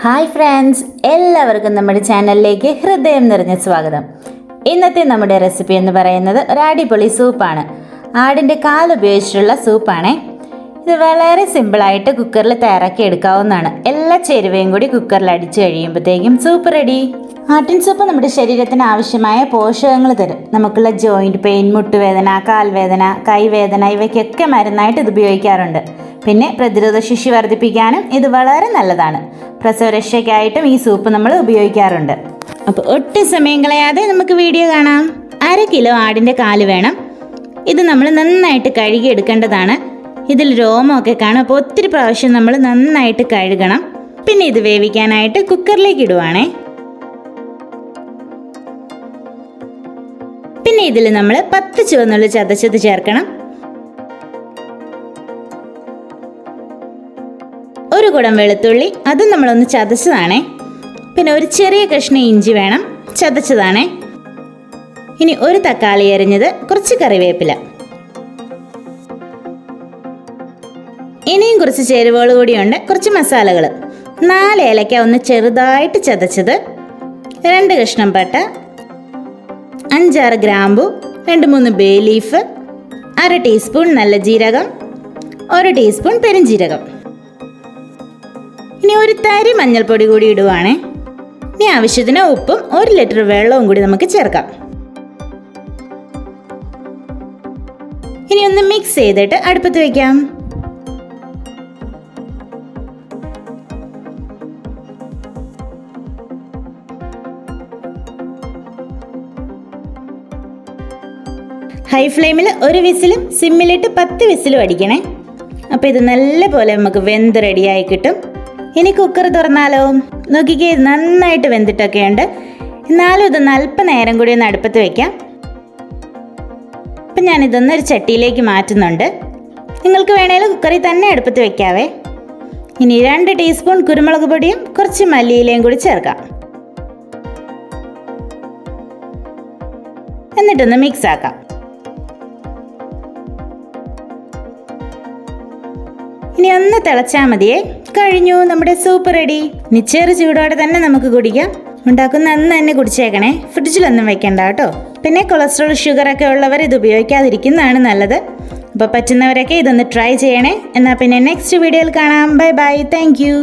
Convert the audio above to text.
Hi friends, എല്ലാവർക്കും നമ്മുടെ ചാനലിലേക്ക് ഹൃദയം നിറഞ്ഞ സ്വാഗതം. ഇന്നത്തെ നമ്മുടെ റെസിപ്പി എന്ന് പറയുന്നത് ഒരു അടിപൊളി സൂപ്പാണ്. ആടിൻ്റെ കാൽ ഉപയോഗിച്ചിട്ടുള്ള സൂപ്പാണേ. ഇത് വളരെ സിമ്പിളായിട്ട് കുക്കറിൽ തയ്യാറാക്കി എടുക്കാവുന്നതാണ്. എല്ലാ ചേരുവയും കൂടി കുക്കറിൽ അടിച്ചു കഴിയുമ്പോഴത്തേക്കും സൂപ്പ് റെഡി. ആട്ടിൻ സൂപ്പ് നമ്മുടെ ശരീരത്തിന് ആവശ്യമായ പോഷകങ്ങൾ തരും. നമുക്കുള്ള ജോയിൻറ്റ് പെയിൻ, മുട്ടുവേദന, കാൽവേദന, കൈവേദന ഇവയ്ക്കൊക്കെ മരുന്നായിട്ട് ഇത് ഉപയോഗിക്കാറുണ്ട്. പിന്നെ പ്രതിരോധ ശേഷി വർദ്ധിപ്പിക്കാനും ഇത് വളരെ നല്ലതാണ്. പ്രസവരക്ഷയ്ക്കായിട്ടും ഈ സൂപ്പ് നമ്മൾ ഉപയോഗിക്കാറുണ്ട്. അപ്പോൾ ഒട്ടും സമയം കളയാതെ നമുക്ക് വീഡിയോ കാണാം. 1/2 കിലോ ആടിൻ്റെ കാല് വേണം. ഇത് നമ്മൾ നന്നായിട്ട് കഴുകി എടുക്കേണ്ടതാണ്. ഇതിൽ രോമമൊക്കെ കാണും, അപ്പോൾ ഒത്തിരി പ്രാവശ്യം നമ്മൾ നന്നായിട്ട് കഴുകണം. പിന്നെ ഇത് വേവിക്കാനായിട്ട് കുക്കറിലേക്ക് ഇടുവാണേ. പിന്നെ ഇതിൽ നമ്മൾ 10 ചുവന്നുള്ളി ചതച്ചത് ചേർക്കണം. 1 കുടം വെളുത്തുള്ളി, അതും നമ്മളൊന്ന് ചതച്ചതാണേ. പിന്നെ ഒരു ചെറിയ കഷ്ണം ഇഞ്ചി വേണം, ചതച്ചതാണേ. ഇനി 1 തക്കാളി അരിഞ്ഞത്, കുറച്ച് കറിവേപ്പില. ഇനിയും കുറച്ച് ചേരുവകൾ കൂടിയുണ്ട്, കുറച്ച് മസാലകൾ. 4 ഏലക്ക ഒന്ന് ചെറുതായിട്ട് ചതച്ചത്, 2 കഷ്ണം പട്ട, 5-6 ഗ്രാമ്പു, 2-3 ബേ ലീഫ്, 1/2 ടീസ്പൂൺ നല്ല ജീരകം, 1 ടീസ്പൂൺ പെരുംജീരകം. ഇനി 1 തരി മഞ്ഞൾപ്പൊടി കൂടി ഇടുവാണേ. ഇനി ആവശ്യത്തിന് ഉപ്പും 1 ലിറ്റർ വെള്ളവും കൂടി നമുക്ക് ചേർക്കാം. ഇനി ഒന്ന് മിക്സ് ചെയ്തിട്ട് അടുപ്പത്ത് വയ്ക്കാം. ഹൈ ഫ്ലെയിമിൽ 1 വിസിലും സിമ്മിലിട്ട് 10 വിസിലും അടിക്കണേ. അപ്പോൾ ഇത് നല്ല പോലെ നമുക്ക് വെന്ത് റെഡിയായി കിട്ടും. ഇനി കുക്കർ തുറന്നാലോ? നോക്കിക്കേ, നന്നായിട്ട് വെന്തിട്ടൊക്കെ ഉണ്ട്. എന്നാലും ഇതൊന്ന് അല്പം നേരം കൂടി ഒന്ന് അടുപ്പത്ത് വയ്ക്കാം. അപ്പം ഞാനിതൊന്ന് ഒരു ചട്ടിയിലേക്ക് മാറ്റുന്നുണ്ട്. നിങ്ങൾക്ക് വേണേൽ കുക്കറിൽ തന്നെ അടുപ്പത്ത് വയ്ക്കാവേ. ഇനി 2 ടീസ്പൂൺ കുരുമുളക് പൊടിയും കുറച്ച് മല്ലിയിലയും കൂടി ചേർക്കാം. എന്നിട്ടൊന്ന് മിക്സ് ആക്കാം. ഇനി ഒന്ന് തിളച്ചാൽ മതിയേ. കഴിഞ്ഞു, നമ്മുടെ സൂപ്പ് റെഡി. ഇനി ചെറു ചൂടോടെ തന്നെ നമുക്ക് കുടിക്കാം. ഉണ്ടാക്കുന്ന അന്ന് തന്നെ കുടിച്ചേക്കണേ, ഫ്രിഡ്ജിലൊന്നും വെക്കണ്ട കേട്ടോ. പിന്നെ കൊളസ്ട്രോൾ, ഷുഗറൊക്കെ ഉള്ളവർ ഇത് ഉപയോഗിക്കാതിരിക്കുന്നതാണ് നല്ലത്. അപ്പോൾ പറ്റുന്നവരൊക്കെ ഇതൊന്ന് ട്രൈ ചെയ്യണേ. എന്നാൽ പിന്നെ നെക്സ്റ്റ് വീഡിയോയിൽ കാണാം. Bye bye, thank you.